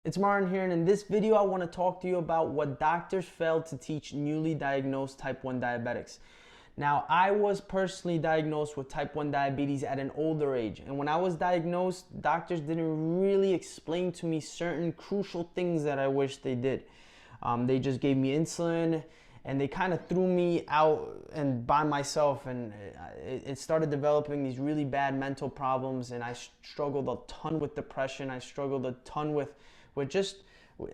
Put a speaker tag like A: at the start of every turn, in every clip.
A: It's Martin here, and in this video I want to talk to you about what doctors failed to teach newly diagnosed type 1 diabetics. Now, I was personally diagnosed with type 1 diabetes at an older age, and when I was diagnosed, doctors didn't really explain to me certain crucial things that I wish they did. They just gave me insulin, and they kind of threw me out and by myself, and it started developing these really bad mental problems, and I struggled a ton with depression. I struggled a ton with just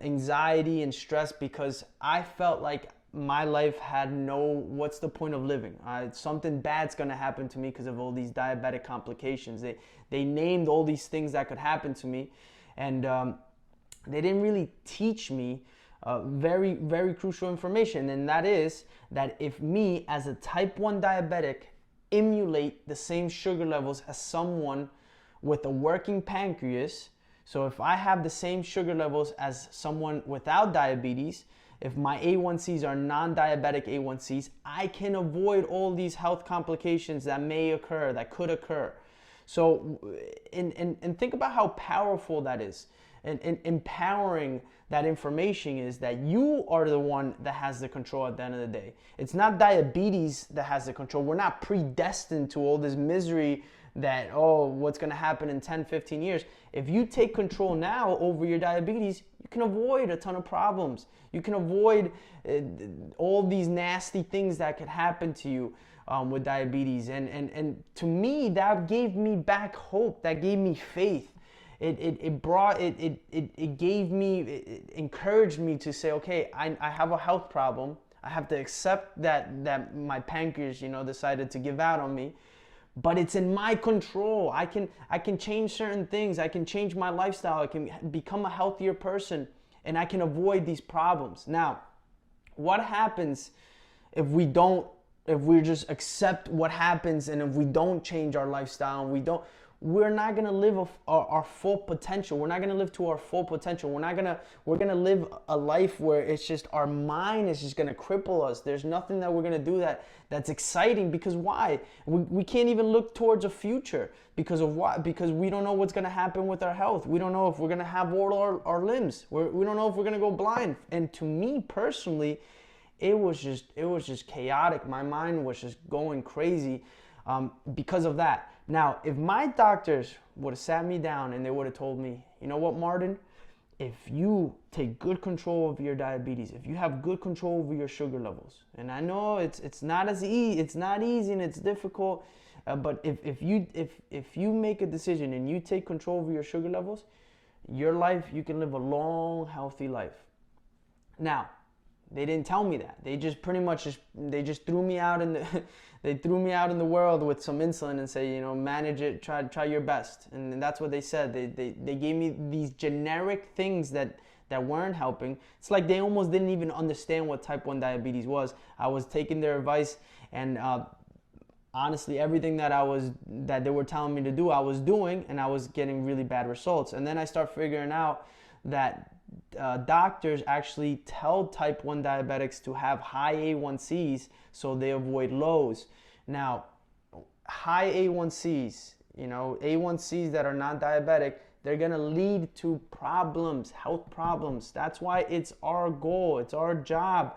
A: anxiety and stress because I felt like my life had what's the point of living? Something bad's gonna happen to me because of all these diabetic complications. They named all these things that could happen to me, and they didn't really teach me very, very crucial information, and that is that if me as a type 1 diabetic emulate the same sugar levels as someone with a working pancreas, so if I have the same sugar levels as someone without diabetes, if my A1Cs are non-diabetic A1Cs, I can avoid all these health complications that may occur, that could occur. So, and think about how powerful that is. And empowering that information is that you are the one that has the control at the end of the day. It's not diabetes that has the control. We're not predestined to all this misery that, oh, what's going to happen in 10, 15 years. If you take control now over your diabetes, you can avoid a ton of problems. You can avoid all these nasty things that could happen to you with diabetes. And to me, that gave me back hope. That gave me faith. It encouraged me to say, okay, I have a health problem. I have to accept that my pancreas, decided to give out on me, but it's in my control. I can change certain things. I can change my lifestyle. I can become a healthier person, and I can avoid these problems. Now, what happens if we just accept what happens, and if we don't change our lifestyle, and we're not gonna live our full potential. We're not gonna live to our full potential. We're gonna live a life where it's just our mind is just gonna cripple us. There's nothing that we're gonna do that's exciting, because why? We can't even look towards a future because of why? Because we don't know what's gonna happen with our health. We don't know if we're gonna have all our limbs. We don't know if we're gonna go blind. And to me personally, it was just chaotic. My mind was just going crazy because of that. Now, if my doctors would have sat me down and they would have told me, you know what, Martin, if you take good control of your diabetes, if you have good control over your sugar levels, and I know it's not easy and it's difficult, but if you make a decision and you take control over your sugar levels, your life, you can live a long, healthy life. Now, they didn't tell me that. They just pretty much threw me out in the they threw me out in the world with some insulin and say, manage it, try your best. And that's what they said. They gave me these generic things that weren't helping. It's like they almost didn't even understand what type 1 diabetes was. I was taking their advice, and honestly, everything that they were telling me to do, I was doing, and I was getting really bad results. And then I start figuring out that doctors actually tell type 1 diabetics to have high A1Cs so they avoid lows. Now, high A1Cs, A1Cs that are not diabetic, they're gonna lead to problems, health problems. That's why it's our goal, it's our job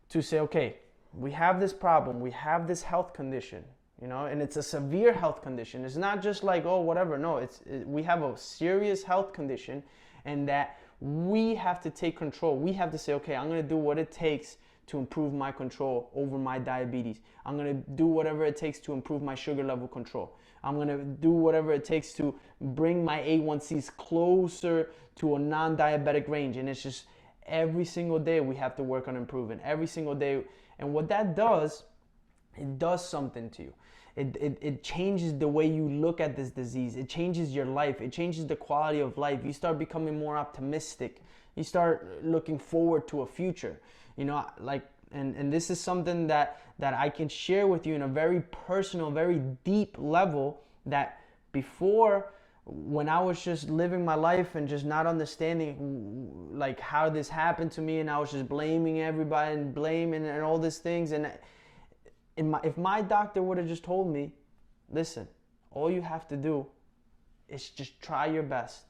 A: to say, okay, we have this problem, we have this health condition, and it's a severe health condition. It's not just like, oh, whatever. No, we have a serious health condition, and that we have to take control. We have to say, okay, I'm going to do what it takes to improve my control over my diabetes. I'm going to do whatever it takes to improve my sugar level control. I'm going to do whatever it takes to bring my A1Cs closer to a non-diabetic range. And it's just every single day we have to work on improving. Every single day. And what that does, it does something to you. It changes the way you look at this disease. It changes your life. It changes the quality of life. You start becoming more optimistic. You start looking forward to a future. And this is something that I can share with you in a very personal, very deep level, that before, when I was just living my life and just not understanding like how this happened to me, and I was just blaming everybody and blaming and all these things, and if my doctor would have just told me, listen, all you have to do is just try your best.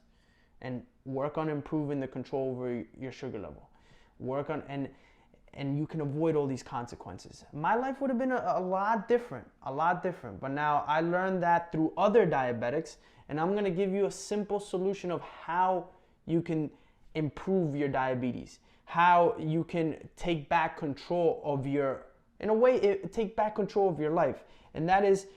A: and work on improving the control over your sugar level. Work on, and you can avoid all these consequences. My life would have been a lot different, a lot different. But now I learned that through other diabetics, and I'm gonna give you a simple solution of how you can improve your diabetes, how you can take back control of your, in a way, take back control of your life. And that is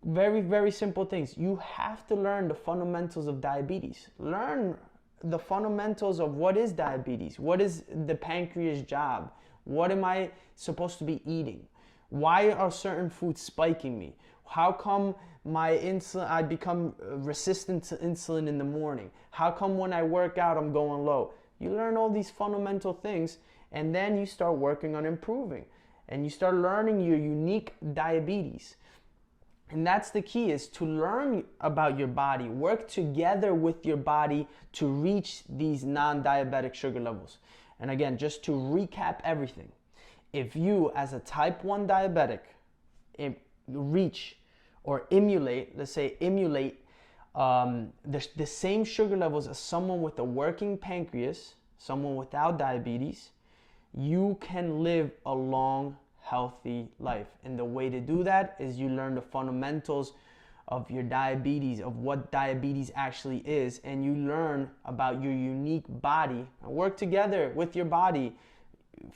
A: very, very simple things. You have to learn the fundamentals of diabetes. Learn the fundamentals of what is diabetes, what is the pancreas job, what am I supposed to be eating, why are certain foods spiking me, how come my insulin, I become resistant to insulin in the morning, how come when I work out I'm going low. You learn all these fundamental things, and then you start working on improving, and you start learning your unique diabetes. And that's the key, is to learn about your body, work together with your body to reach these non-diabetic sugar levels. And again, just to recap everything, if you as a type 1 diabetic reach or emulate, let's say emulate the same sugar levels as someone with a working pancreas, someone without diabetes, you can live a long, healthy life. And the way to do that is you learn the fundamentals of your diabetes, of what diabetes actually is, and you learn about your unique body, and work together with your body,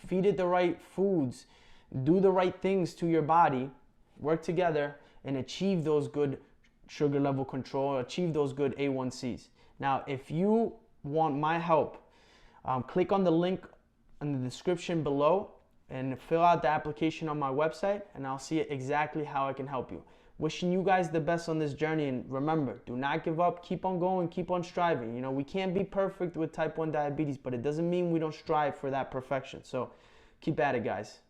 A: feed it the right foods, do the right things to your body, work together and achieve those good sugar level control, achieve those good A1Cs. Now, if you want my help, click on the link in the description below and fill out the application on my website, and I'll see exactly how I can help you. Wishing you guys the best on this journey, and remember, do not give up, keep on going, keep on striving. You know, we can't be perfect with type 1 diabetes, but it doesn't mean we don't strive for that perfection. So keep at it, guys.